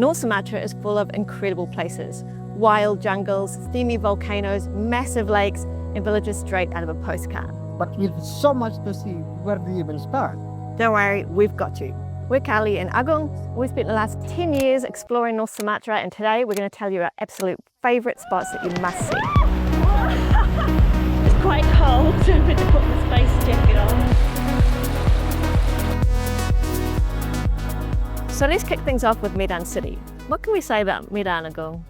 North Sumatra is full of incredible places. Wild jungles, steamy volcanoes, massive lakes, and villages straight out of a postcard. But with so much to see, where do you even start? Don't worry, we've got you. We're Carly and Agung. We've spent the last 10 years exploring North Sumatra, and today we're going to tell you our absolute favourite spots that you must see. It's quite cold, so I'm going to put my space jacket on. So let's kick things off with Medan City. What can we say about Medan, Agung?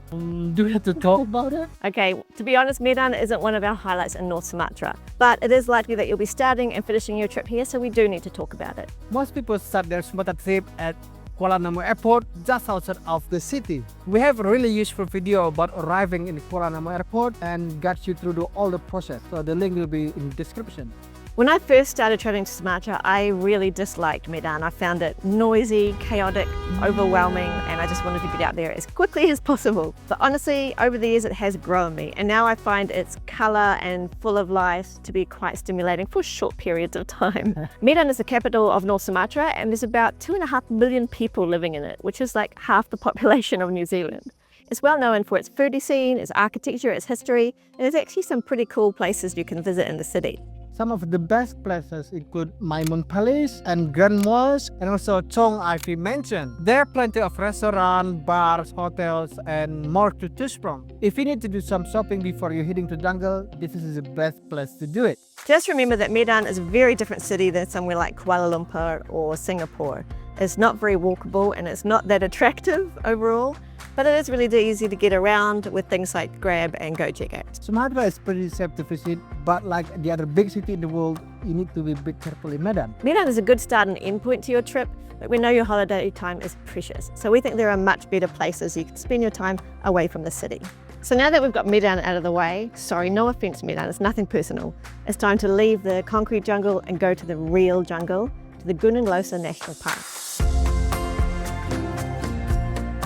Do we have to talk about it? Okay, to be honest, Medan isn't one of our highlights in North Sumatra, but it is likely that you'll be starting and finishing your trip here, so we do need to talk about it. Most people start their Sumatra trip at Kuala Namu Airport, just outside of the city. We have a really useful video about arriving in Kuala Namu Airport and guide you through all the process, so the link will be in the description. When I first started traveling to Sumatra, I really disliked Medan. I found it noisy, chaotic, overwhelming, and I just wanted to get out there as quickly as possible. But honestly, over the years it has grown me, and now I find its colour and full of life to be quite stimulating for short periods of time. Medan is the capital of North Sumatra, and there's about 2.5 million people living in it, which is like half the population of New Zealand. It's well known for its foodie scene, its architecture, its history, and there's actually some pretty cool places you can visit in the city. Some of the best places include Maimun Palace and Grand Mosque, and also Chong Ivy Mansion. There are plenty of restaurants, bars, hotels, and more to choose from. If you need to do some shopping before you're heading to the jungle, this is the best place to do it. Just remember that Medan is a very different city than somewhere like Kuala Lumpur or Singapore. It's not very walkable and it's not that attractive overall, but it is really easy to get around with things like Grab and Gojek. Sumatra is pretty safe to visit, but like the other big city in the world, you need to be a bit careful in Medan. Medan is a good start and end point to your trip, but we know your holiday time is precious, so we think there are much better places you can spend your time away from the city. So now that we've got Medan out of the way, sorry, no offense Medan, it's nothing personal, it's time to leave the concrete jungle and go to the real jungle, to the Gunung Leuser National Park.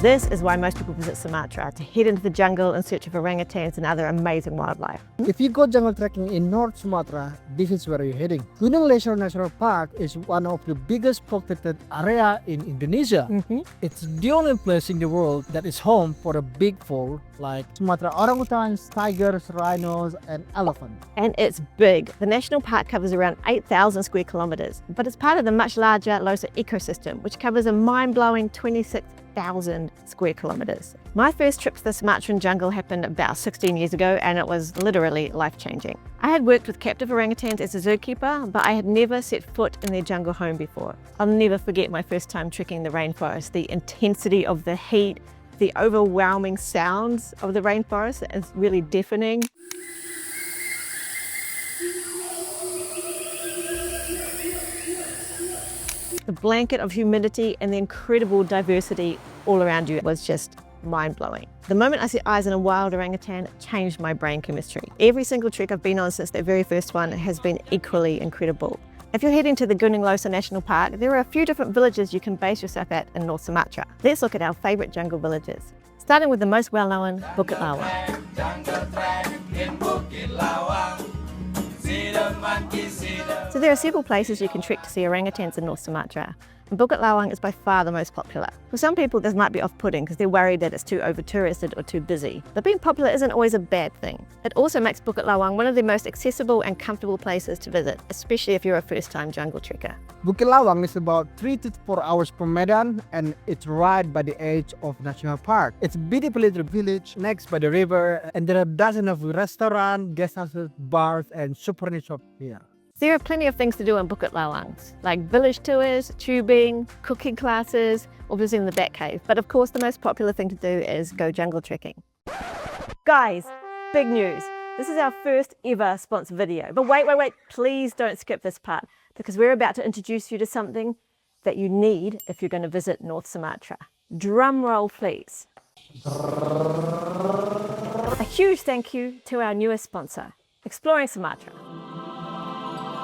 This is why most people visit Sumatra, to head into the jungle in search of orangutans and other amazing wildlife. If you go jungle trekking in North Sumatra, this is where you're heading. Gunung Leuser National Park is one of the biggest protected area in Indonesia. It's the only place in the world that is home for a big four like Sumatra orangutans, tigers, rhinos, and elephants. And it's big. The national park covers around 8,000 square kilometres, but it's part of the much larger Leuser ecosystem, which covers a mind-blowing 26,000 square kilometres. My first trip to the Sumatran jungle happened about 16 years ago, and it was literally life-changing. I had worked with captive orangutans as a zookeeper, but I had never set foot in their jungle home before. I'll never forget my first time trekking the rainforest, the intensity of the heat, the overwhelming sounds of the rainforest is really deafening. The blanket of humidity and the incredible diversity all around you was just mind-blowing. The moment I set eyes on a wild orangutan, it changed my brain chemistry. Every single trek I've been on since that very first one has been equally incredible. If you're heading to the Gunung Leuser National Park, there are a few different villages you can base yourself at in North Sumatra. Let's look at our favourite jungle villages. Starting with the most well-known, Bukit Lawang. So there are several places you can trek to see orangutans in North Sumatra, and Bukit Lawang is by far the most popular. For some people this might be off-putting because they're worried that it's too over-touristed or too busy, but being popular isn't always a bad thing. It also makes Bukit Lawang one of the most accessible and comfortable places to visit, especially if you're a first-time jungle trekker. Bukit Lawang is about 3 to 4 hours from Medan, and it's right by the edge of National Park. It's a beautiful little village next by the river, and there are dozens of restaurants, guest houses, bars, and souvenir shops here. There are plenty of things to do in Bukit Lawang, like village tours, tubing, cooking classes, or visiting the bat cave. But of course, the most popular thing to do is go jungle trekking. Guys, big news. This is our first ever sponsored video. But wait, please don't skip this part, because we're about to introduce you to something that you need if you're going to visit North Sumatra. Drum roll, please. A huge thank you to our newest sponsor, Exploring Sumatra.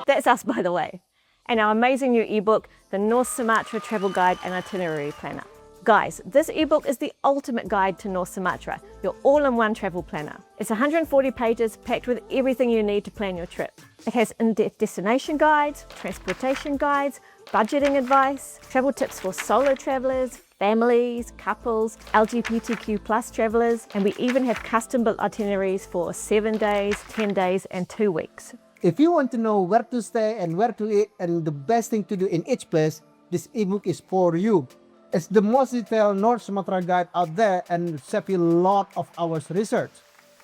That's us, by the way. And our amazing new ebook, the North Sumatra Travel Guide and Itinerary Planner. Guys, this ebook is the ultimate guide to North Sumatra, your all-in-one travel planner. It's 140 pages packed with everything you need to plan your trip. It has in-depth destination guides, transportation guides, budgeting advice, travel tips for solo travelers, families, couples, LGBTQ plus travelers, and we even have custom built itineraries for 7 days, 10 days, and 2 weeks. If you want to know where to stay and where to eat and the best thing to do in each place, this ebook is for you. It's the most detailed North Sumatra guide out there and save you a lot of hours research.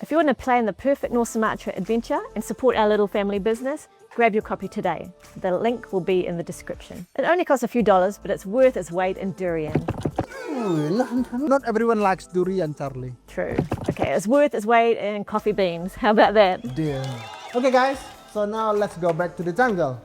If you want to plan the perfect North Sumatra adventure and support our little family business, grab your copy today. The link will be in the description. It only costs a few dollars, but it's worth its weight in durian. Not everyone likes durian, Charlie. True. Okay, it's worth its weight in coffee beans. How about that? Dear. Okay guys, so now let's go back to the jungle.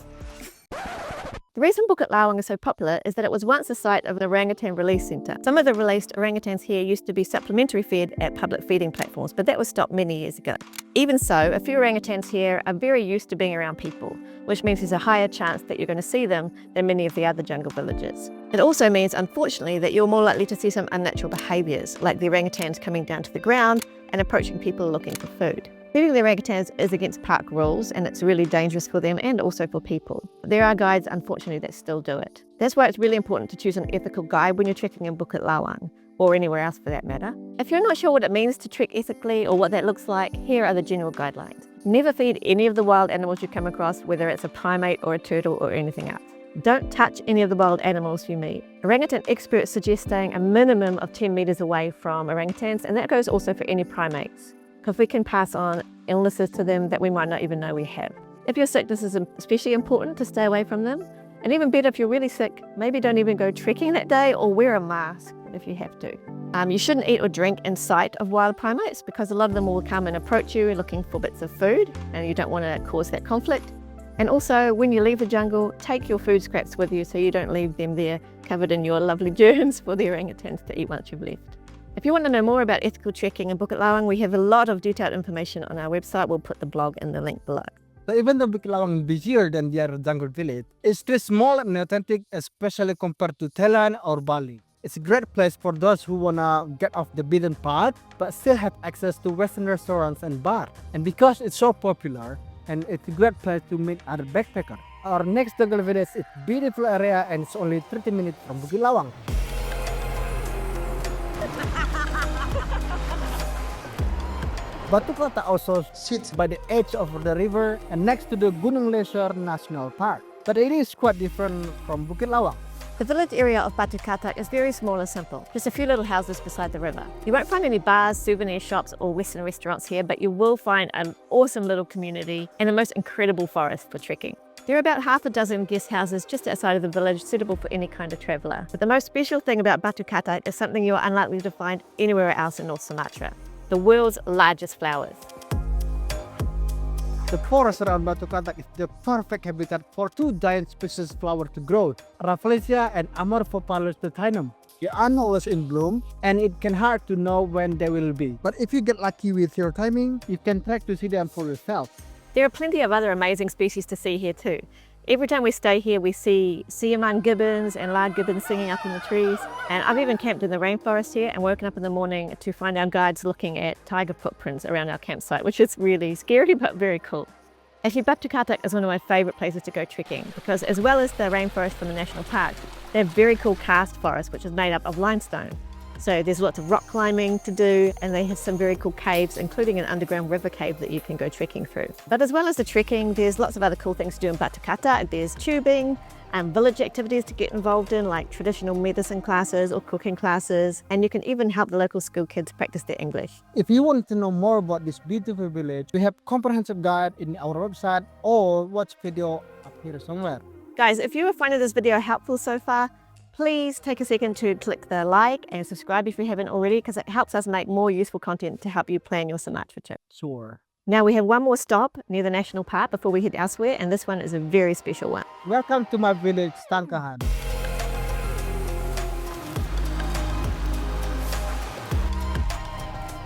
The reason Bukit Lawang is so popular is that it was once the site of an orangutan release centre. Some of the released orangutans here used to be supplementary fed at public feeding platforms, but that was stopped many years ago. Even so, a few orangutans here are very used to being around people, which means there's a higher chance that you're going to see them than many of the other jungle villages. It also means, unfortunately, that you're more likely to see some unnatural behaviours, like the orangutans coming down to the ground and approaching people looking for food. Feeding the orangutans is against park rules, and it's really dangerous for them and also for people. There are guides, unfortunately, that still do it. That's why it's really important to choose an ethical guide when you're trekking in Bukit Lawang, or anywhere else for that matter. If you're not sure what it means to trek ethically or what that looks like, here are the general guidelines. Never feed any of the wild animals you come across, whether it's a primate or a turtle or anything else. Don't touch any of the wild animals you meet. Orangutan experts suggest staying a minimum of 10 meters away from orangutans, and that goes also for any primates, because we can pass on illnesses to them that we might not even know we have. If you're sick, this is especially important to stay away from them. And even better, if you're really sick, maybe don't even go trekking that day or wear a mask if you have to. You shouldn't eat or drink in sight of wild primates because a lot of them will come and approach you looking for bits of food, and you don't want to cause that conflict. And also, when you leave the jungle, take your food scraps with you so you don't leave them there covered in your lovely germs for the orangutans to eat once you've left. If you want to know more about ethical trekking in Bukit Lawang, we have a lot of detailed information on our website. We'll put the blog in the link below. So even though Bukit Lawang is busier than the other jungle village, it's still small and authentic, especially compared to Thailand or Bali. It's a great place for those who wanna get off the beaten path, but still have access to Western restaurants and bars. And because it's so popular, and it's a great place to meet other backpackers. Our next jungle village is a beautiful area and it's only 30 minutes from Bukit Lawang. Batu also sits by the edge of the river and next to the Gunung Leuser National Park. But it is quite different from Bukit Lawang. The village area of Batu Katak is very small and simple, just a few little houses beside the river. You won't find any bars, souvenir shops or Western restaurants here, but you will find an awesome little community and a most incredible forest for trekking. There are about half a dozen guest houses just outside of the village, suitable for any kind of traveller. But the most special thing about Batu Katak is something you are unlikely to find anywhere else in North Sumatra: the world's largest flowers. The forest around Batu Katak is the perfect habitat for two giant species of flowers to grow, Rafflesia and Amorphophallus platinum. They are always in bloom, and it can hard to know when they will be. But if you get lucky with your timing, you can trek to see them for yourself. There are plenty of other amazing species to see here too. Every time we stay here, we see sea-among gibbons and large gibbons singing up in the trees. And I've even camped in the rainforest here and woken up in the morning to find our guides looking at tiger footprints around our campsite, which is really scary but very cool. Actually, Batu Katak is one of my favourite places to go trekking because, as well as the rainforest from the national park, they have very cool karst forest, which is made up of limestone. So there's lots of rock climbing to do, and they have some very cool caves, including an underground river cave that you can go trekking through. But as well as the trekking, there's lots of other cool things to do in Batu Katak. There's tubing and village activities to get involved in, like traditional medicine classes or cooking classes, and you can even help the local school kids practice their English. If you want to know more about this beautiful village, we have comprehensive guide in our website or watch video up here somewhere. Guys, if you are finding this video helpful so far, please take a second to click the like and subscribe if you haven't already, because it helps us make more useful content to help you plan your Sumatra trip. Sure. Now we have one more stop near the national park before we head elsewhere, and this one is a very special one. Welcome to my village, Tangkahan.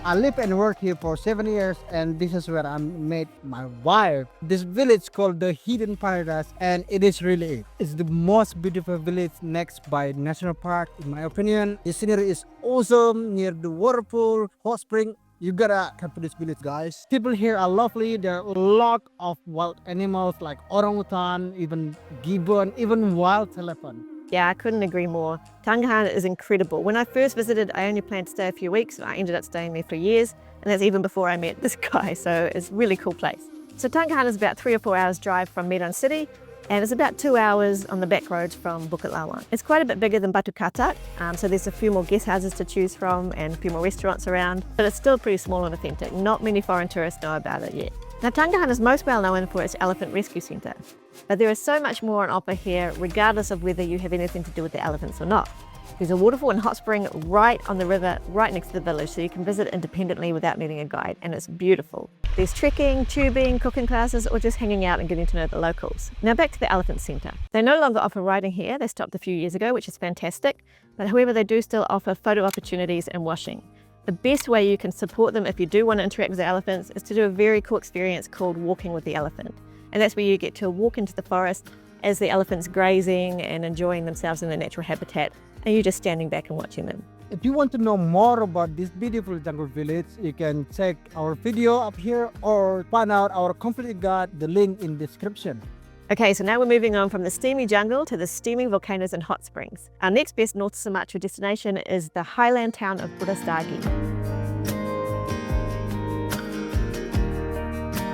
I live and work here for 7 years, and this is where I met my wife. This village called the Hidden Paradise, and it is really it. It's the most beautiful village next by National Park, in my opinion. The scenery is awesome, near the waterfall, hot spring. You gotta come to this village, guys. People here are lovely. There are a lot of wild animals like orangutan, even gibbon, even wild elephant. Yeah, I couldn't agree more. Tangkahan is incredible. When I first visited, I only planned to stay a few weeks, and I ended up staying there for years, and that's even before I met this guy, so it's a really cool place. So Tangkahan is about 3 or 4 hours drive from Medan City, and it's about 2 hours on the back roads from Bukit Lawang. It's quite a bit bigger than Batu Katak, so there's a few more guest houses to choose from and a few more restaurants around, but it's still pretty small and authentic. Not many foreign tourists know about it yet. Now Tangkahan is most well known for its elephant rescue centre, but there is so much more on offer here regardless of whether you have anything to do with the elephants or not. There's a waterfall and hot spring right on the river, right next to the village, so you can visit independently without needing a guide, and it's beautiful. There's trekking, tubing, cooking classes, or just hanging out and getting to know the locals. Now back to the elephant centre. They no longer offer riding here, they stopped a few years ago, which is fantastic, but however they do still offer photo opportunities and washing. The best way you can support them if you do want to interact with the elephants is to do a very cool experience called walking with the elephant. And that's where you get to walk into the forest as the elephant's grazing and enjoying themselves in their natural habitat, and you're just standing back and watching them. If you want to know more about this beautiful jungle village, you can check our video up here or find out our complete guide, the link in description. Okay, so now we're moving on from the steamy jungle to the steaming volcanoes and hot springs. Our next best North Sumatra destination is the highland town of Berastagi.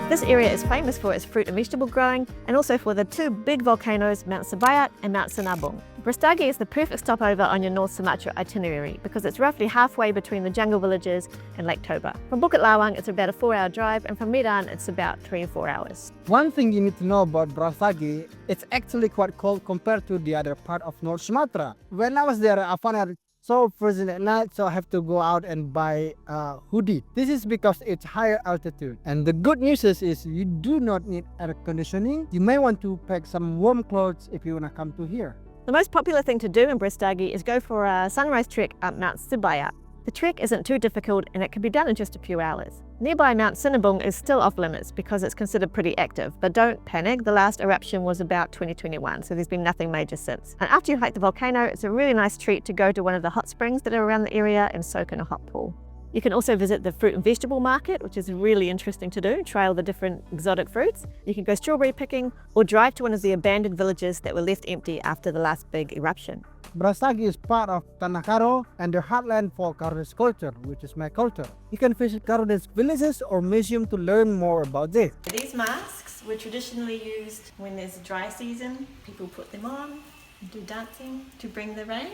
This area is famous for its fruit and vegetable growing, and also for the two big volcanoes, Mount Sebayak and Mount Sinabung. Berastagi is the perfect stopover on your North Sumatra itinerary because it's roughly halfway between the jungle villages and Lake Toba. From Bukit Lawang, it's about a 4-hour drive, and from Medan, it's about 3 or 4 hours. One thing you need to know about Berastagi, it's actually quite cold compared to the other part of North Sumatra. When I was there, I found it so freezing at night, so I have to go out and buy a hoodie. This is because it's higher altitude. And the good news is you do not need air conditioning. You may want to pack some warm clothes if you want to come to here. The most popular thing to do in Berastagi is go for a sunrise trek up Mount Sebayak. The trek isn't too difficult and it can be done in just a few hours. Nearby Mount Sinabung is still off limits because it's considered pretty active, but don't panic, the last eruption was about 2021, so there's been nothing major since. And after you hike the volcano, it's a really nice treat to go to one of the hot springs that are around the area and soak in a hot pool. You can also visit the fruit and vegetable market, which is really interesting to do, try all the different exotic fruits. You can go strawberry picking or drive to one of the abandoned villages that were left empty after the last big eruption. Berastagi is part of Tanah and the heartland for Karodes culture, which is my culture. You can visit Karodes villages or museum to learn more about this. These masks were traditionally used when there's a dry season. People put them on and do dancing to bring the rain.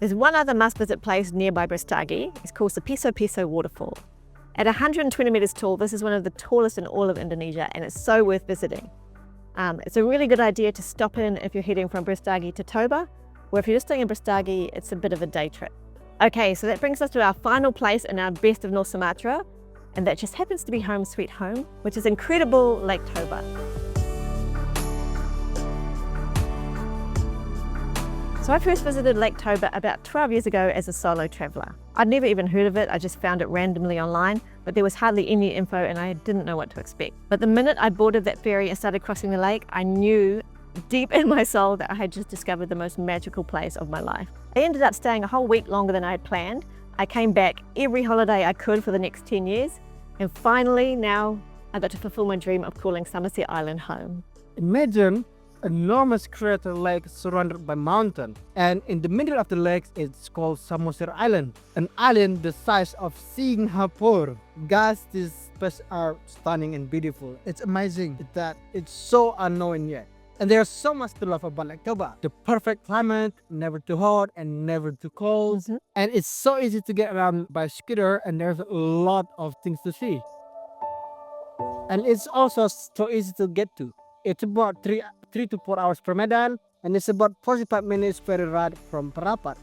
There's one other must-visit place nearby Berastagi. It's called the Peso Peso Waterfall. At 120 meters tall, this is one of the tallest in all of Indonesia, and it's so worth visiting. It's a really good idea to stop in if you're heading from Berastagi to Toba, or if you're just staying in Berastagi, it's a bit of a day trip. Okay, so that brings us to our final place in our best of North Sumatra, and that just happens to be home sweet home, which is incredible Lake Toba. So I first visited Lake Toba about 12 years ago as a solo traveller. I'd never even heard of it, I just found it randomly online, but there was hardly any info and I didn't know what to expect. But the minute I boarded that ferry and started crossing the lake, I knew deep in my soul that I had just discovered the most magical place of my life. I ended up staying a whole week longer than I had planned. I came back every holiday I could for the next 10 years, and finally now I got to fulfill my dream of calling Samosir Island home. Imagine an enormous crater lake surrounded by mountains, and in the middle of the lake it's called Samosir Island, an island the size of Singapore. Guys, these places are stunning and beautiful. It's amazing that it's so unknown yet. And there's so much to love about Lake Toba. The perfect climate, never too hot and never too cold. And it's so easy to get around by scooter, and there's a lot of things to see. And it's also so easy to get to. It's about 3 to 4 hours from Medan, and it's about 45 minutes ferry ride from Parapat.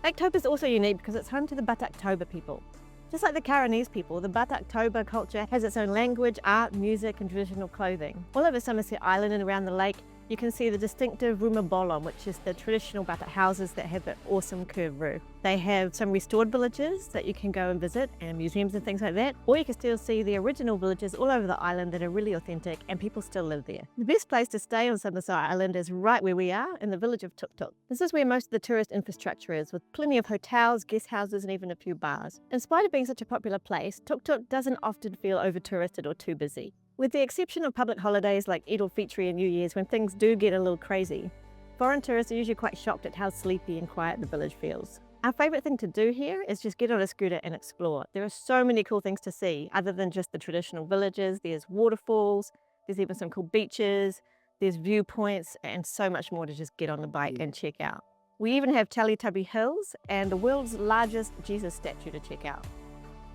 Lake Toba is also unique because it's home to the Batak Toba people. Just like the Karenese people, the Batak Toba culture has its own language, art, music and traditional clothing. All over Samosir Island and around the lake, you can see the distinctive rumah bolong, which is the traditional Batak houses that have that awesome curved roof. They have some restored villages that you can go and visit, and museums and things like that. Or you can still see the original villages all over the island that are really authentic and people still live there. The best place to stay on Samosir Island is right where we are, in the village of Tuk. This is where most of the tourist infrastructure is, with plenty of hotels, guest houses and even a few bars. In spite of being such a popular place, Tuk doesn't often feel over-touristed or too busy. With the exception of public holidays like Eid al-Fitr and New Year's, when things do get a little crazy, foreign tourists are usually quite shocked at how sleepy and quiet the village feels. Our favourite thing to do here is just get on a scooter and explore. There are so many cool things to see other than just the traditional villages. There's waterfalls, there's even some cool beaches, there's viewpoints, and so much more to just get on the bike and check out. We even have Teletubby Hills and the world's largest Jesus statue to check out.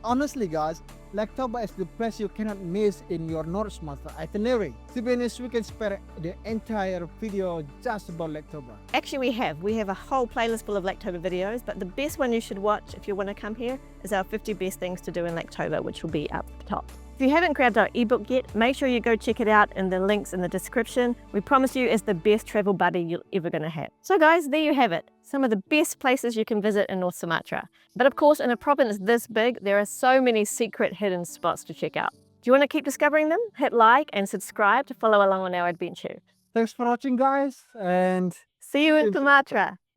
Honestly guys, Lake Toba is the place you cannot miss in your North Sumatra itinerary. To be honest, we can spare the entire video just about Lake Toba. Actually, we have a whole playlist full of Lake Toba videos, but the best one you should watch if you want to come here is our 50 best things to do in Lake Toba, which will be up top. If you haven't grabbed our ebook yet, make sure you go check it out in the links in the description. We promise you it's the best travel buddy you're ever going to have. So guys, there you have it. Some of the best places you can visit in North Sumatra. But of course, in a province this big, there are so many secret hidden spots to check out. Do you want to keep discovering them? Hit like and subscribe to follow along on our adventure. Thanks for watching guys, and See you in Sumatra.